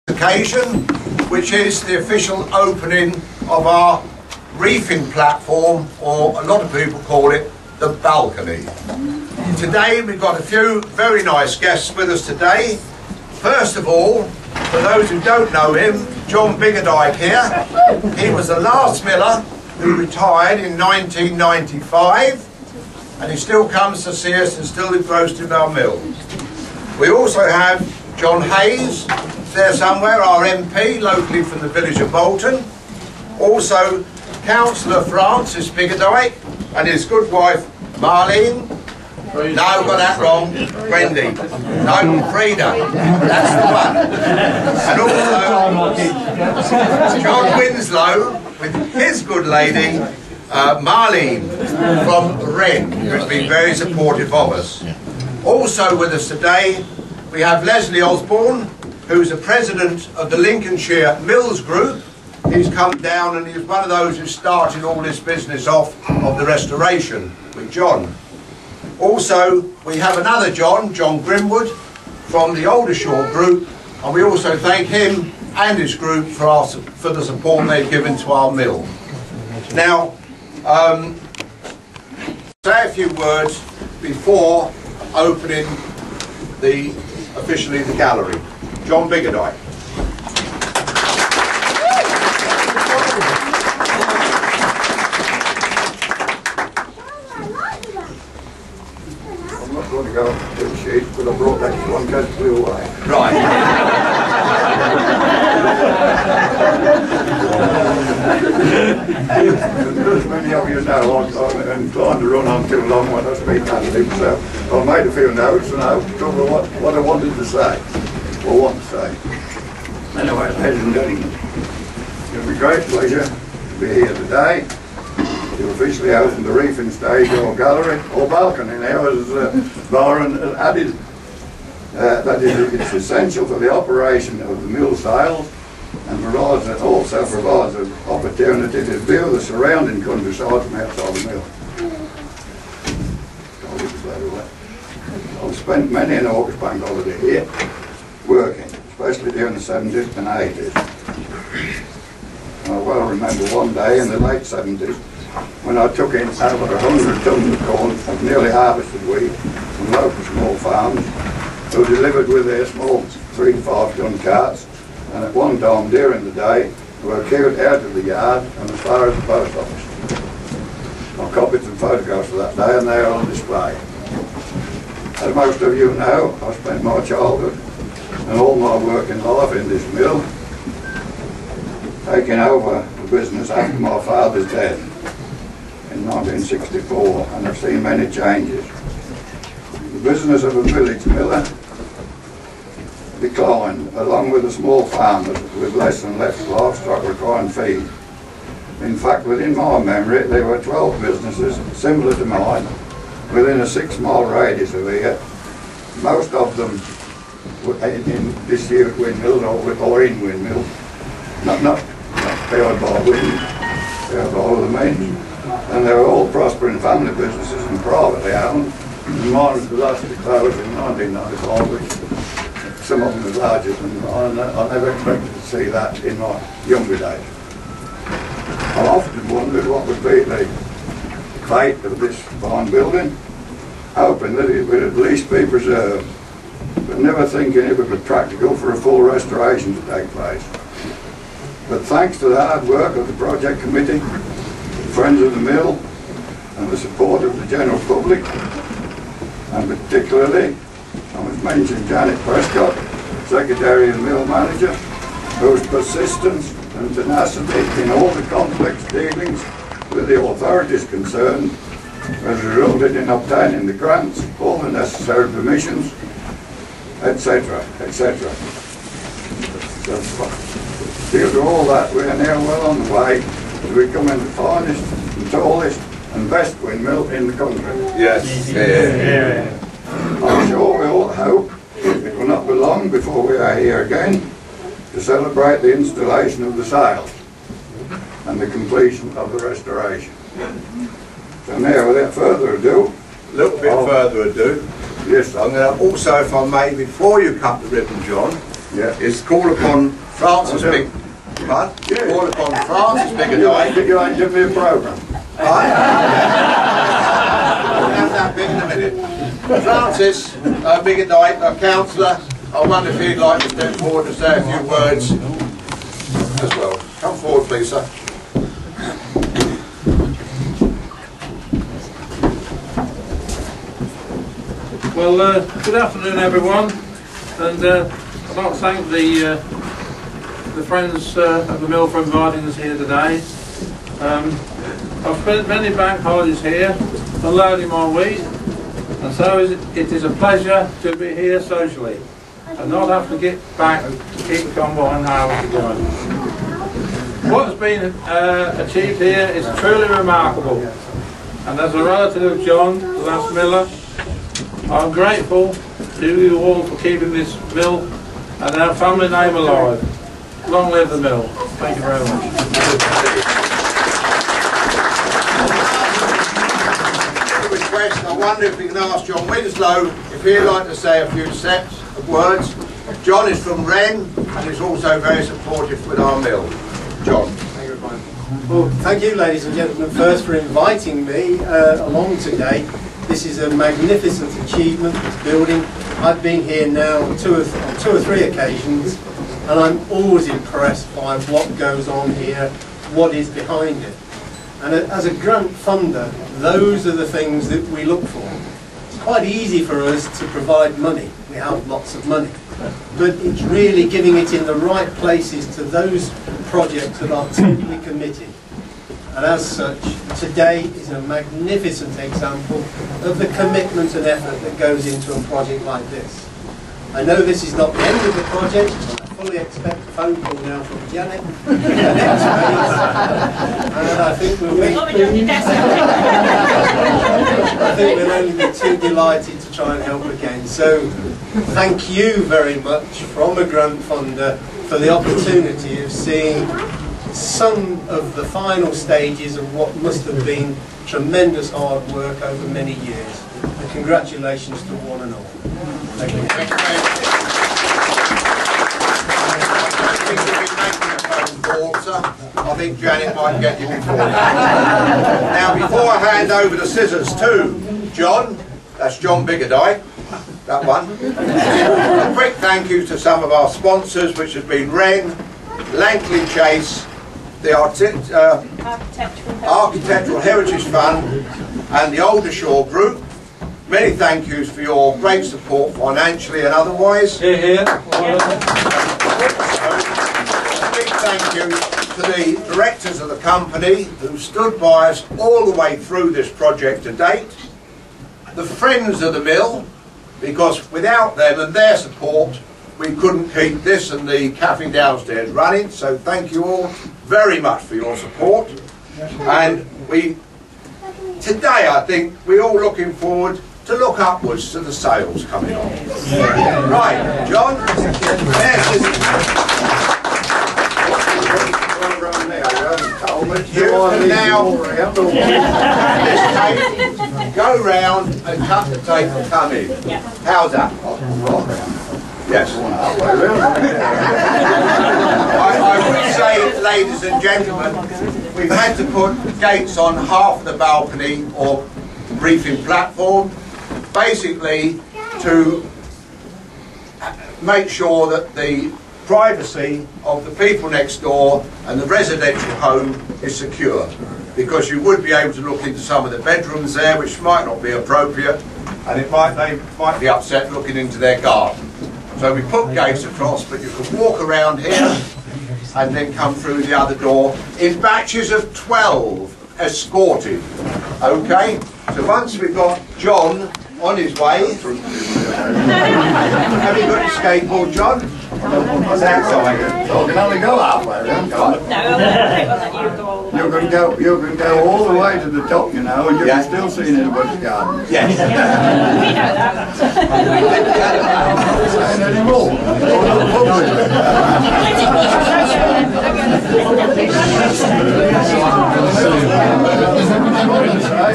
occasion, which is the official opening of our reefing platform, or a lot of people call it the balcony. Today we've got a few very nice guests with us today. First of all, for those who don't know him, John Biggerdike here. He was the last miller who retired in 1995, and he still comes to see us and still engrossed in our mill. We also have John Hayes there somewhere, our MP, locally from the village of Moulton. Also, Councillor Francis Biggerdike and his good wife Marlene. No, got that wrong. Wendy. No, Frida. That's the one. And also John Winslow with his good lady Marlene from Wren, who's been very supportive of us. Also with us today we have Leslie Osborne, who's the president of the Lincolnshire Mills Group. He's come down and he's one of those who started all this business off of the restoration with John. Also, we have another John Grimwood from the Aldershire Group, and we also thank him and his group for the support they've given to our mill. Now, say a few words before opening officially the gallery. John Biggerdike. I'm not going to go to the sheet, but I brought that one because it flew away. Right. As many of you know, I'm inclined to run on too long when I speak Anglican, so I made a few notes and I'll cover what I wanted to say, or want to say. Anyway, ladies and gentlemen, it's a great pleasure to be here today to officially open the reefing stage or gallery, or balcony now, as Byron added. That is, it's essential for the operation of the mill sails, and also provides an opportunity to view the surrounding countryside from outside the mill. I've spent many an August bank holiday here working, especially during the 70s and 80s. I well remember one day in the late 70s when I took in over 100 tons of corn of nearly harvested wheat from local small farms, who delivered with their small 3 to 5 ton carts, and at one time during the day were queued out of the yard and as far as the post office. I've copied some photographs of that day and they are on display. As most of you know, I spent my childhood and all my working life in this mill, taking over the business after my father's death in 1964, and I've seen many changes. The business of a village miller declined, along with the small farmers with less and less livestock requiring feed. In fact, within my memory, there were 12 businesses similar to mine within a 6-mile radius of here. Most of them were in disused windmills or in windmills, not powered by wind, powered by other means. And they were all prospering family businesses and privately owned. And mine was the last to close in 1995, which some of them were larger than mine. I never expected to see that in my younger days. I often wondered what would be the fate of this fine building, hoping that it would at least be preserved, but never thinking it would be practical for a full restoration to take place. But thanks to the hard work of the project committee, friends of the mill, and the support of the general public, and particularly, I must mention Janet Prescott, Secretary and Mill Manager, whose persistence and tenacity in all the complex dealings with the authorities concerned has resulted in obtaining the grants, all the necessary permissions, etc., etc. Due to all that, we are now well on the way to becoming the finest and tallest and best windmill in the country. Yes. Yeah. I'm sure we all hope it will not be long before we are here again to celebrate the installation of the sails and the completion of the restoration. So now, without further ado... A little bit further ado. Yes, sir. I'm going to also, if I may, before you cut the ribbon, John, is call upon Francis Big. Call upon Francis Bigadike. You ain't give me a programme. We'll have that bit in a minute. Francis Bigadike, a councillor, I wonder if he'd like to step forward and say a few words as well. Come forward, please, sir. Well, good afternoon, everyone, and I'd like to thank the friends of the mill for inviting us here today. I've spent many bank holidays here unloading my wheat, and so it is a pleasure to be here socially and not have to get back to keep the convoy and harvest going. What has been achieved here is truly remarkable, and as a relative of John, the last miller, I'm grateful to you all for keeping this mill and our family name alive. Long live the mill. Thank you very much. Request, I wonder if we can ask John Winslow if he'd like to say a few sets of words. John is from Wren and is also very supportive with our mill. John. Thank you, well, thank you, ladies and gentlemen, first for inviting me along today. This is a magnificent achievement, this building. I've been here now on two or three occasions, and I'm always impressed by what goes on here, what is behind it. And as a grant funder, those are the things that we look for. It's quite easy for us to provide money. We have lots of money. But it's really giving it in the right places to those projects that are totally committed. And as such, today is a magnificent example of the commitment and effort that goes into a project like this. I know this is not the end of the project. I fully expect a phone call now from Janet in the next phase. And I think we'll only be too delighted to try and help again. So thank you very much from a grant funder for the opportunity of seeing some of the final stages of what must have been tremendous hard work over many years. And congratulations to one and all. Thank you. Thank you very much. I think Janet might get you before that. Now, before I hand over the scissors to John, that's John Bigadike, that one. A quick thank you to some of our sponsors, which have been Wren, Lankley Chase, the Architectural Heritage Fund and the Aldershire Group. Many thank yous for your great support financially and otherwise. Here, here. A big thank you to the directors of the company who stood by us all the way through this project to date. The friends of the mill, because without them and their support we couldn't keep this and the cafe downstairs running, so thank you all very much for your support. And today I think we're all looking forward to look upwards to the sales coming on. Right, John? You can now go round and cut the tape and come in. How's that? Yes. I would say, ladies and gentlemen, we've had to put gates on half of the balcony or reefing platform, basically to make sure that the privacy of the people next door and the residential home is secure, because you would be able to look into some of the bedrooms there, which might not be appropriate, and they might be upset looking into their garden. So we put gates across, but you can walk around here and then come through the other door in batches of 12 escorted. Okay? So once we've got John on his way. Have you got your skateboard, John? What's that going? So I can only go halfway around, can't I? You can go all the way to the top, you know, and you can still see anybody's garden. Yes. We know that.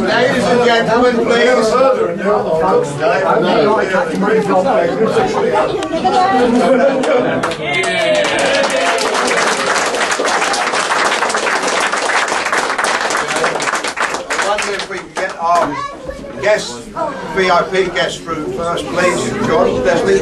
Ladies and gentlemen, please. much, Dave. I wonder if we can get our guests, VIP guests through first, please. John, Leslie.